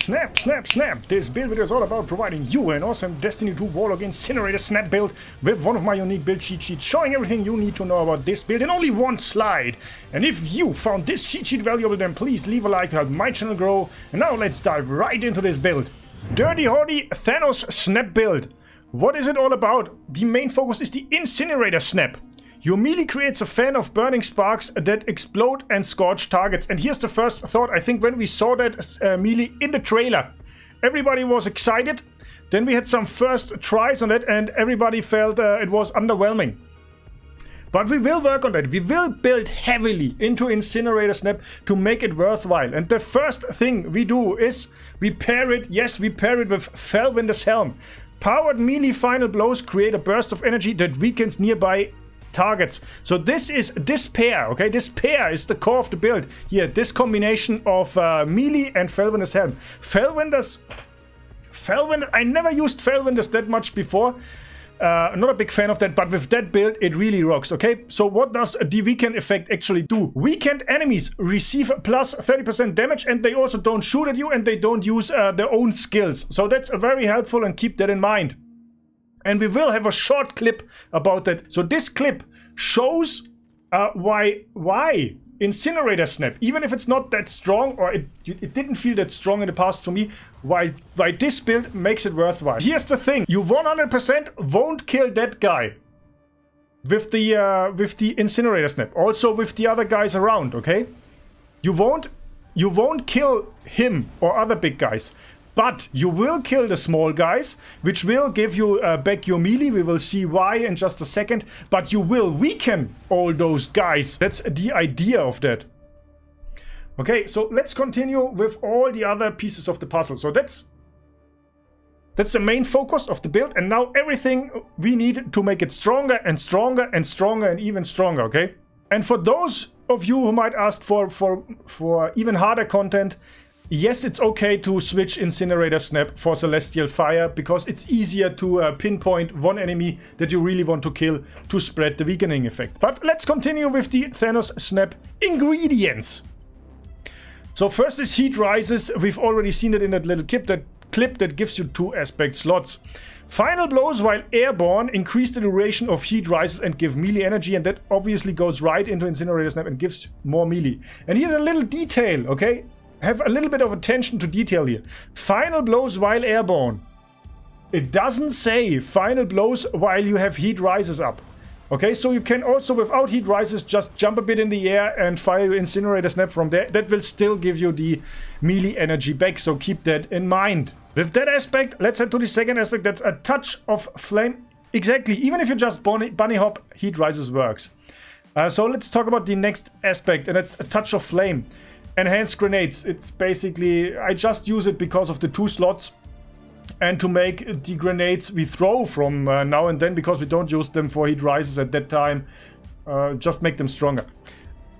Snap, snap, snap! This build video is all about providing you an awesome Destiny 2 Warlock Incinerator snap build with one of my unique build cheat sheets showing everything you need to know about this build in only one slide. And if you found this cheat sheet valuable, then please leave a like to help my channel grow. And now let's dive right into this build. DirtyHotte Thanos snap build. What is it all about? The main focus is the Incinerator snap. Your melee creates a fan of burning sparks that explode and scorch targets. And here's the first thought. I think when we saw that melee in the trailer, everybody was excited. Then we had some first tries on it and everybody felt it was underwhelming. But we will work on that. We will build heavily into Incinerator Snap to make it worthwhile. And the first thing we do is we pair it, yes, we pair it with Felwinter's Helm. Powered melee final blows create a burst of energy that weakens nearby targets. So this is this pair, okay? This pair is the core of the build. Here, this combination of melee and Felwinter's Helm. Felwinter, I never used Felwinter's that much before. Not a big fan of that, but with that build, it really rocks, okay? So what does the weaken effect actually do? Weakened enemies receive plus 30% damage, and they also don't shoot at you, and they don't use their own skills. So that's very helpful, and keep that in mind. And we will have a short clip about that. So this clip shows why Incinerator Snap, even if it's not that strong, or it didn't feel that strong in the past for me, why this build makes it worthwhile. Here's the thing: you 100% won't kill that guy with the Incinerator Snap. Also with the other guys around, okay? You won't kill him or other big guys. But you will kill the small guys, which will give you back your melee. We will see why in just a second. But you will weaken all those guys. That's the idea of that. Okay, so let's continue with all the other pieces of the puzzle. So that's the main focus of the build. And now everything we need to make it stronger and stronger and stronger and even stronger, okay? And for those of you who might ask for even harder content, yes, it's okay to switch Incinerator Snap for Celestial Fire, because it's easier to pinpoint one enemy that you really want to kill to spread the weakening effect. But let's continue with the Thanos Snap ingredients. So first is Heat Rises. We've already seen it in that little clip that gives you 2 aspect slots. Final blows while airborne increase the duration of Heat Rises and give melee energy, and that obviously goes right into Incinerator Snap and gives more melee. And here's a little detail, okay? Have a little bit of attention to detail here. Final blows while airborne. It doesn't say final blows while you have Heat Rises up. Okay, so you can also, without Heat Rises, just jump a bit in the air and fire your Incinerator Snap from there. That will still give you the melee energy back, so keep that in mind. With that aspect, let's head to the second aspect. That's a touch of flame. Exactly, even if you just bunny hop, Heat Rises works. So let's talk about the next aspect, and that's a touch of flame. Enhanced grenades. It's basically, I just use it because of the 2 slots and to make the grenades we throw from now and then, because we don't use them for Heat Rises at that time, just make them stronger.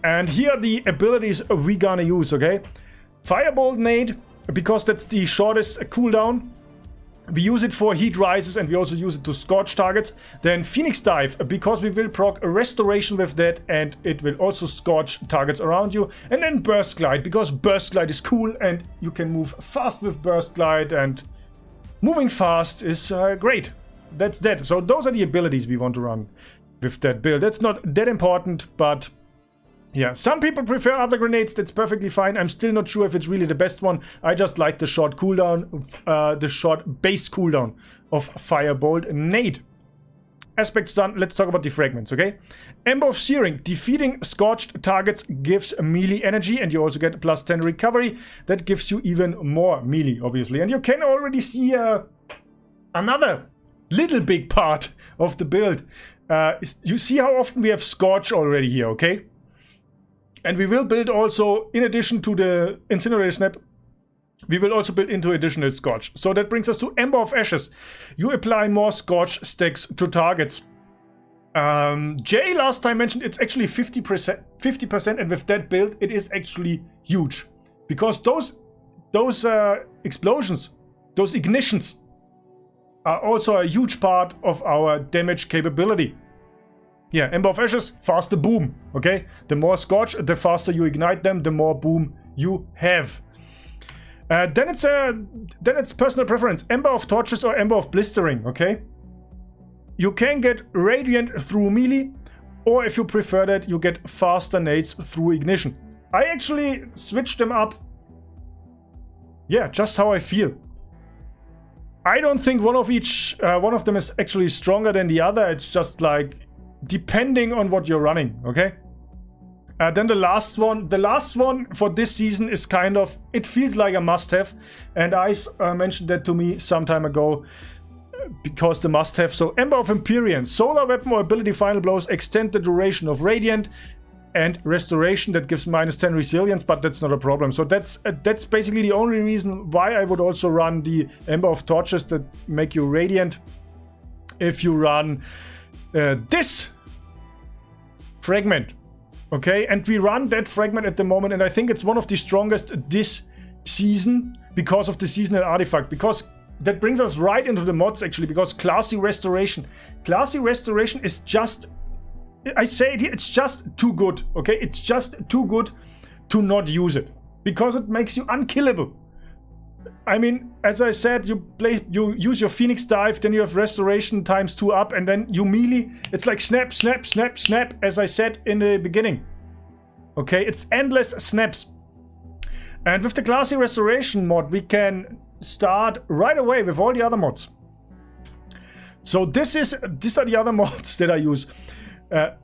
And here are the abilities we gonna use, okay? Firebolt Nade, because that's the shortest cooldown. We use it for Heat Rises, and we also use it to scorch targets. Then Phoenix Dive, because we will proc a restoration with that, and it will also scorch targets around you. And then Burst Glide, because Burst Glide is cool and you can move fast with Burst Glide, and moving fast is great. That's that. So those are the abilities we want to run with that build. That's not that important, but yeah, some people prefer other grenades. That's perfectly fine. I'm still not sure if it's really the best one. I just like the short cooldown, the short base cooldown of Firebolt Nade. Aspects done. Let's talk about the fragments, okay? Ember of Searing. Defeating scorched targets gives melee energy, and you also get plus 10 recovery. That gives you even more melee, obviously. And you can already see another little big part of the build. You see how often we have scorch already here, okay? And we will build also, in addition to the Incinerator Snap, we will also build into additional Scorch. So that brings us to Ember of Ashes. You apply more Scorch stacks to targets. Jay last time mentioned it's actually 50%, and with that build, it is actually huge. Because those explosions, those ignitions, are also a huge part of our damage capability. Yeah, Ember of Ashes, faster boom, okay? The more Scorch, the faster you ignite them, the more boom you have. Then it's personal preference. Ember of Torches or Ember of Blistering, okay? You can get Radiant through melee, or if you prefer that, you get faster nades through Ignition. I actually switched them up. Yeah, just how I feel. I don't think one of them is actually stronger than the other. It's just like depending on what you're running, okay? Then the last one for this season is kind of, it feels like a must-have, and Ice mentioned that to me some time ago, because the must-have. So Ember of Empyrean, solar weapon or ability final blows extend the duration of Radiant, and Restoration that gives -10 resilience, but that's not a problem. So that's basically the only reason why I would also run the Ember of Torches that make you Radiant. If you run this Fragment, okay, and we run that Fragment at the moment, and I think it's one of the strongest this season because of the seasonal artifact, because that brings us right into the mods actually, because Classy Restoration is just, I say it here, it's just too good, okay? It's just too good to not use it, because it makes you unkillable. I mean, as I said, you use your Phoenix Dive, then you have Restoration ×2 up, and then you melee. It's like snap, snap, snap, snap, as I said in the beginning. Okay, it's endless snaps. And with the Classy Restoration mod, we can start right away with all the other mods. So these are the other mods that I use.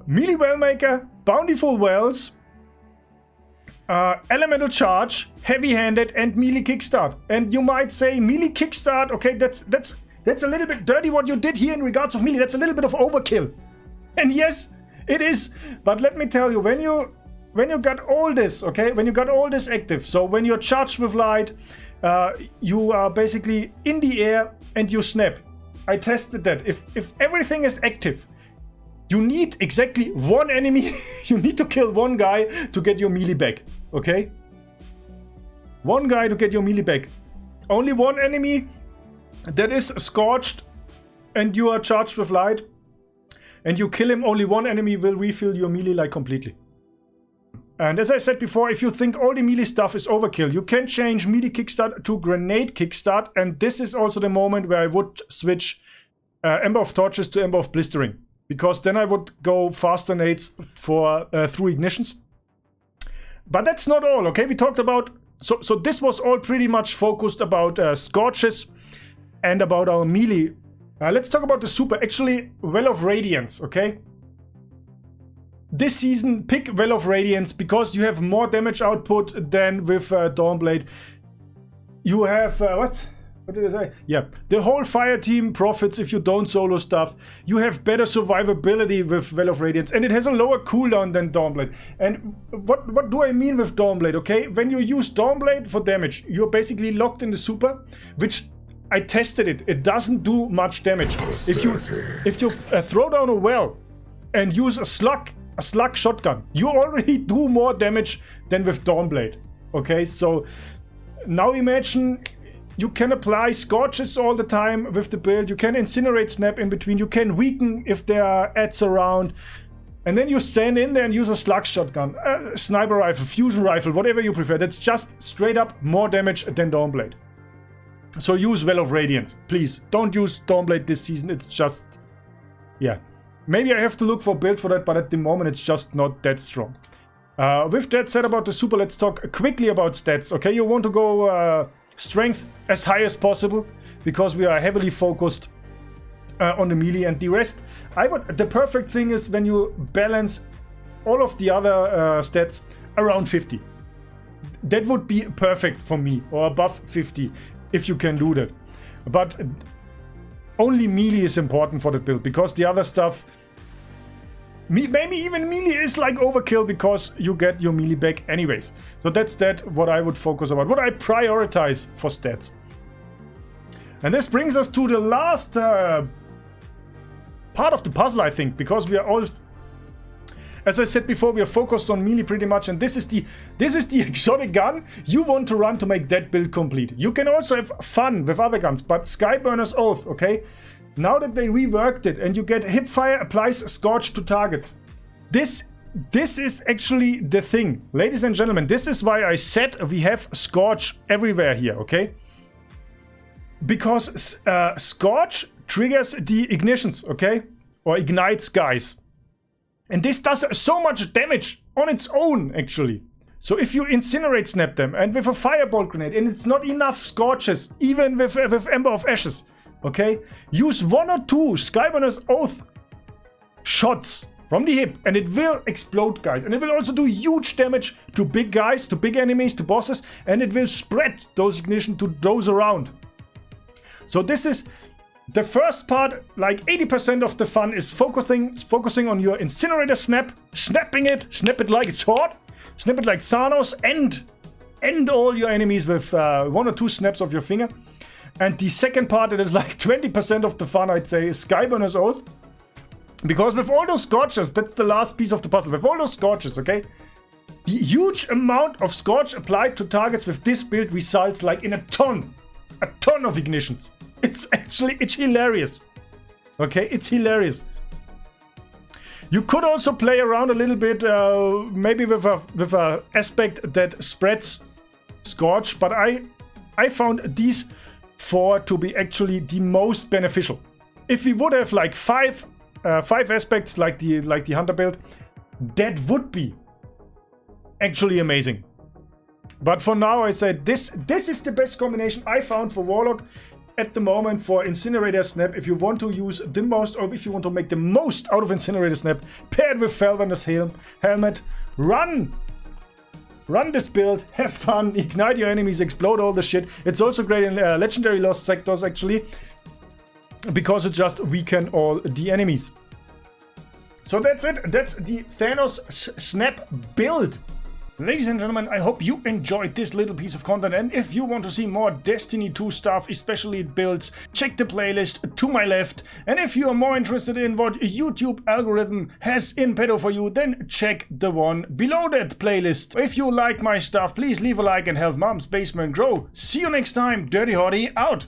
Melee Wellmaker, Bountiful Wells, Elemental Charge, Heavy-Handed, and Melee Kickstart. And you might say Melee Kickstart, okay, that's a little bit dirty what you did here in regards of melee. That's a little bit of overkill. And yes, it is. But let me tell you, when you got all this, okay, when you got all this active, so when you're charged with light, you are basically in the air and you snap. I tested that. If everything is active, you need exactly one enemy. You need to kill one guy to get your melee back, okay? One guy to get your melee back. Only one enemy that is scorched and you are charged with light and you kill him, only one enemy will refill your melee like completely. And as I said before, if you think all the melee stuff is overkill, you can change melee kickstart to grenade kickstart, and this is also the moment where I would switch Ember of Torches to Ember of Blistering. Because then I would go faster nades for through ignitions. But that's not all, okay? We talked about... So this was all pretty much focused about scorches and about our melee. Let's talk about the super. Actually, Well of Radiance, okay? This season, pick Well of Radiance because you have more damage output than with Dawnblade. You have... what did I say? Yeah, the whole fire team profits if you don't solo stuff. You have better survivability with Well of Radiance, and it has a lower cooldown than Dawnblade. And what do I mean with Dawnblade, okay? When you use Dawnblade for damage, you're basically locked in the super, which I tested it. It doesn't do much damage. If you throw down a well and use a slug shotgun, you already do more damage than with Dawnblade. Okay, so now imagine you can apply scorches all the time with the build. You can incinerate snap in between. You can weaken if there are adds around. And then you stand in there and use a slug shotgun, sniper rifle, fusion rifle, whatever you prefer. That's just straight up more damage than Dawnblade. So use Well of Radiance, please. Don't use Dawnblade this season. It's just, yeah. Maybe I have to look for a build for that, but at the moment it's just not that strong. With that said about the super, let's talk quickly about stats. Okay, you want to go strength as high as possible because we are heavily focused on the melee and the rest. The perfect thing is when you balance all of the other stats around 50. That would be perfect for me, or above 50 if you can do that. But only melee is important for the build because the other stuff, maybe even melee is like overkill because you get your melee back anyways. So that's what I would focus on, what I prioritize for stats. And this brings us to the last part of the puzzle, I think, because we are all, as I said before, we are focused on melee pretty much, and this is the exotic gun you want to run to make that build complete. You can also have fun with other guns, but Skyburner's Oath, okay? Now that they reworked it and you get hipfire applies scorch to targets. This this is actually the thing. Ladies and gentlemen, this is why I said we have Scorch everywhere here, okay? Because Scorch triggers the ignitions, okay? Or ignites guys. And this does so much damage on its own, actually. So if you incinerate snap them, and with a fireball grenade, and it's not enough Scorches, even with Ember of Ashes, okay? Use 1 or 2 Skyburner's Oath shots from the hip, and it will explode guys. And it will also do huge damage to big guys, to big enemies, to bosses, and it will spread those ignition to those around. So this is the first part. Like 80% of the fun is focusing on your incinerator snap, snap it like it's hot, snap it like Thanos, and end all your enemies with 1 or 2 snaps of your finger. And the second part, it is like 20% of the fun, I'd say, is Skyburner's Oath. Because with all those Scorches, that's the last piece of the puzzle. With all those Scorches, okay? The huge amount of Scorch applied to targets with this build results like in a ton of ignitions. It's hilarious. Okay, it's hilarious. You could also play around a little bit, maybe with a aspect that spreads Scorch, but I found these 4 to be actually the most beneficial. If we would have like 5 aspects like the Hunter build, that would be actually amazing. But for now, I said this is the best combination I found for Warlock at the moment for Incinerator Snap. If you want to use the most, or if you want to make the most out of Incinerator Snap, paired with Felwinter's helmet, run this build, have fun, ignite your enemies, explode all the shit. It's also great in Legendary Lost Sectors, actually, because it just weaken all the enemies. So that's it. That's the Thanos Snap build. Ladies and gentlemen, I hope you enjoyed this little piece of content, and if you want to see more Destiny 2 stuff, especially builds, check the playlist to my left. And if you are more interested in what YouTube algorithm has in petto for you, then check the one below that playlist. If you like my stuff, please leave a like and help Mom's Basement grow. See you next time. DirtyHotte out.